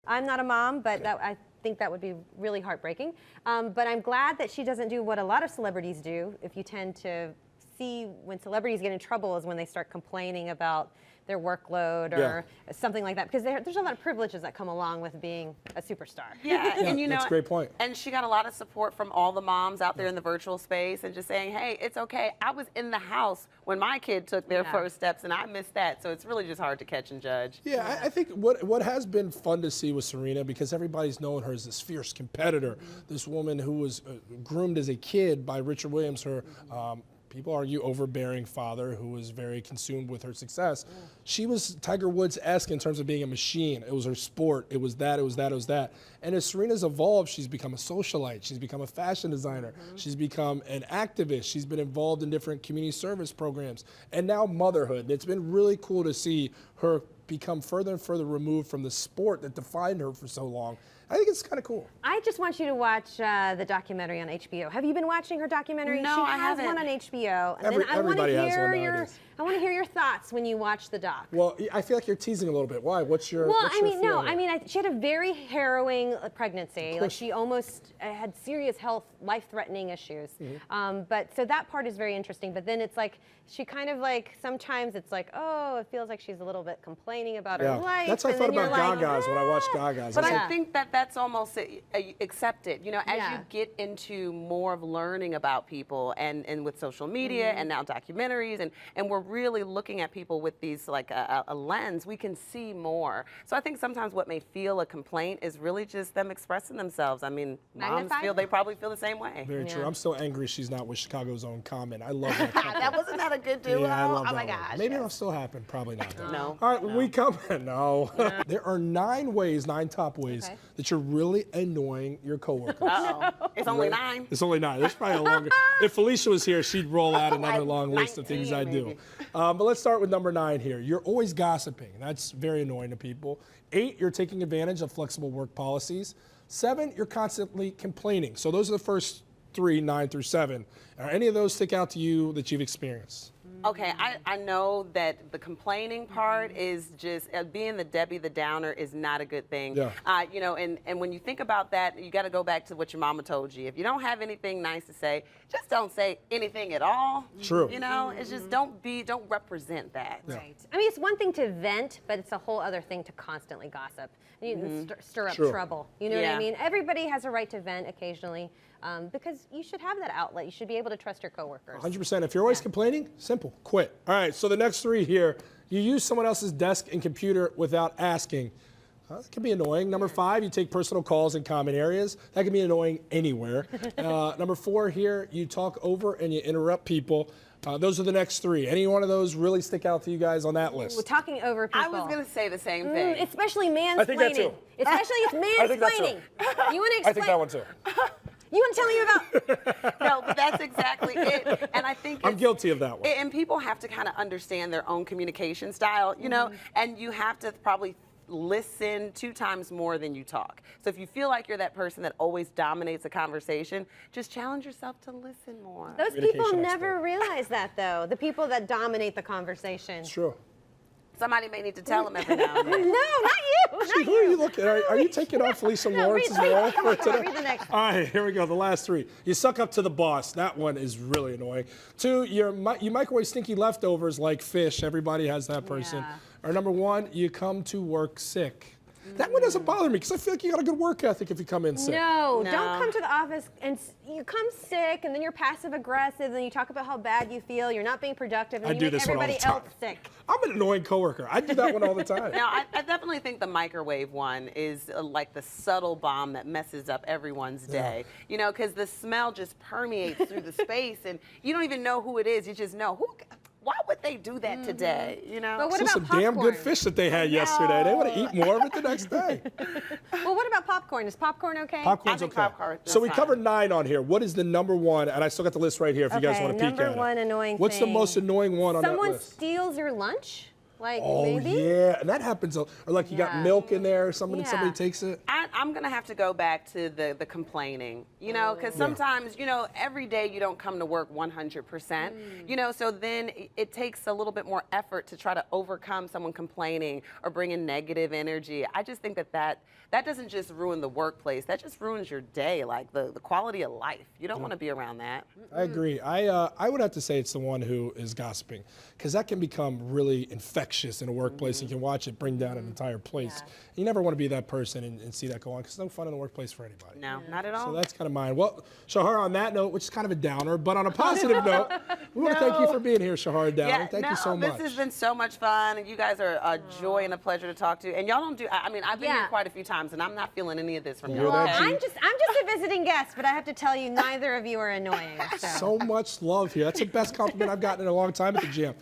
I'm not a mom, but I think that would be really heartbreaking. But I'm glad that she doesn't do what a lot of celebrities do. If you tend to see when celebrities get in trouble is when they start complaining about their workload or something like that, because there's a lot of privileges that come along with being a superstar. Yeah, and you know, that's a great point. And she got a lot of support from all the moms out there in the virtual space, and just saying, hey, it's okay. I was in the house when my kid took their first steps, and I missed that. So it's really just hard to catch and judge. Yeah, I think what has been fun to see with Serena, because everybody's known her as this fierce competitor, this woman who was groomed as a kid by Richard Williams, her people argue overbearing father who was very consumed with her success. She was Tiger Woods-esque in terms of being a machine. It was her sport. It was that, it was that, it was that. And as Serena's evolved, she's become a socialite. She's become a fashion designer. She's become an activist. She's been involved in different community service programs. And now motherhood. And it's been really cool to see her become further and further removed from the sport that defined her for so long. I think it's kind of cool. I just want you to watch the documentary on HBO. Have you been watching her documentary? No, I haven't. She has one on HBO. And then Everybody has one nowadays. I want to hear your thoughts when you watch the doc. Well, I feel like you're teasing a little bit. Why? What's your She had a very harrowing pregnancy. Like she almost had serious health, life-threatening issues. But so that part is very interesting. But then it's like she kind of like sometimes it's like, oh, it feels like she's a little bit complaining about her life. That's what I thought about Gaga's when I watched Gaga's. But I think that's almost accepted. You know, as you get into more of learning about people and with social media and now documentaries and we're really looking at people with these like a lens, we can see more. So I think sometimes what may feel a complaint is really just them expressing themselves. I mean, moms they probably feel the same way. Very true. I'm still angry she's not with Chicago's Own Comment. I love that. That wasn't that a good duo? Yeah, I love oh that my one. gosh. Maybe it'll still happen. Probably not. Though. No. All right, when we come, no. There are 9 top ways that you're really annoying your coworkers. Uh-oh. It's only 9. It's only 9. There's probably a longer. If Felicia was here, she'd roll out another long list of things I do. But let's start with number 9 here. You're always gossiping. That's very annoying to people. 8, you're taking advantage of flexible work policies. 7, you're constantly complaining. So those are the first 3, 9 through 7. Are any of those stick out to you that you've experienced? Okay, I know that the complaining part is just being the Debbie the Downer is not a good thing. Yeah. You know, and when you think about that, you got to go back to what your mama told you. If you don't have anything nice to say, just don't say anything at all. True. You know, it's just don't represent that. Yeah. Right. I mean, it's one thing to vent, but it's a whole other thing to constantly gossip. You stir up trouble. You know what I mean? Everybody has a right to vent occasionally. Because you should have that outlet. You should be able to trust your coworkers. 100%. If you're always complaining, simple, quit. All right, so the next 3 here, you use someone else's desk and computer without asking. That can be annoying. Number 5, you take personal calls in common areas. That can be annoying anywhere. Number 4 here, you talk over and you interrupt people. Those are the next 3. Any one of those really stick out to you guys on that list? We're talking over people. I was going to say the same thing. Especially mansplaining. I think that too. Especially if mansplaining. I think that too. You want to explain? I think that one too. You want to tell me about? No, but that's exactly it. And I think I'm guilty of that one. And people have to kind of understand their own communication style, you know, and you have to probably listen 2 times more than you talk. So if you feel like you're that person that always dominates a conversation, just challenge yourself to listen more. Those people never realize that, though. The people that dominate the conversation. It's true. Somebody may need to tell them every now and then. No, not you. Who are you looking at? Are you taking off Felicia Lawrence's role for today? Read the next one. All right, here we go. The last 3. You suck up to the boss. That one is really annoying. 2, you microwave stinky leftovers like fish. Everybody has that person. Or number 1, you come to work sick. That one doesn't bother me because I feel like you got a good work ethic if you come in sick. No, don't come to the office and you come sick and then you're passive aggressive and then you talk about how bad you feel, you're not being productive, and you make everybody else sick. I'm an annoying coworker. I do that one all the time. Now, I definitely think the microwave one is like the subtle bomb that messes up everyone's day. You know, because the smell just permeates through the space and you don't even know who it is. You just know why would they do that today? You know, but what about some popcorn? Damn good fish that they had yesterday. They want to eat more of it the next day. Well, what about popcorn? Is popcorn okay? Popcorn's okay. So we covered 9 on here. What is the number 1? And I still got the list right here if you guys want to peek at it. Number 1 annoying What's thing. the most annoying one on that list? Someone steals your lunch. Like, Oh maybe? yeah, and that happens. Or like you got Yeah. milk in there, or somebody Yeah. takes it. I'm gonna have to go back to the complaining, you know, because sometimes, you know, every day you don't come to work 100%, you know, so then it takes a little bit more effort to try to overcome someone complaining or bring in negative energy. I just think that doesn't just ruin the workplace, that just ruins your day, like the quality of life. You don't want to be around that. I agree. I would have to say it's the one who is gossiping, because that can become really infectious in a workplace. You can watch it bring down an entire place. You never want to be that person and see that go on, because it's no fun in the workplace for anybody. No, not at all. So that's kind of mine. Well, Sherhara, on that note, which is kind of a downer, but on a positive note, we want to thank you for being here, Sherhara Downing. Thank you so much. This has been so much fun. You guys are a joy and a pleasure to talk to. And y'all don't do, I mean, I've been here quite a few times, and I'm not feeling any of this from you. Well, Okay? I'm just a visiting guest, but I have to tell you, neither of you are annoying. So much love here. That's the best compliment I've gotten in a long time at the gym.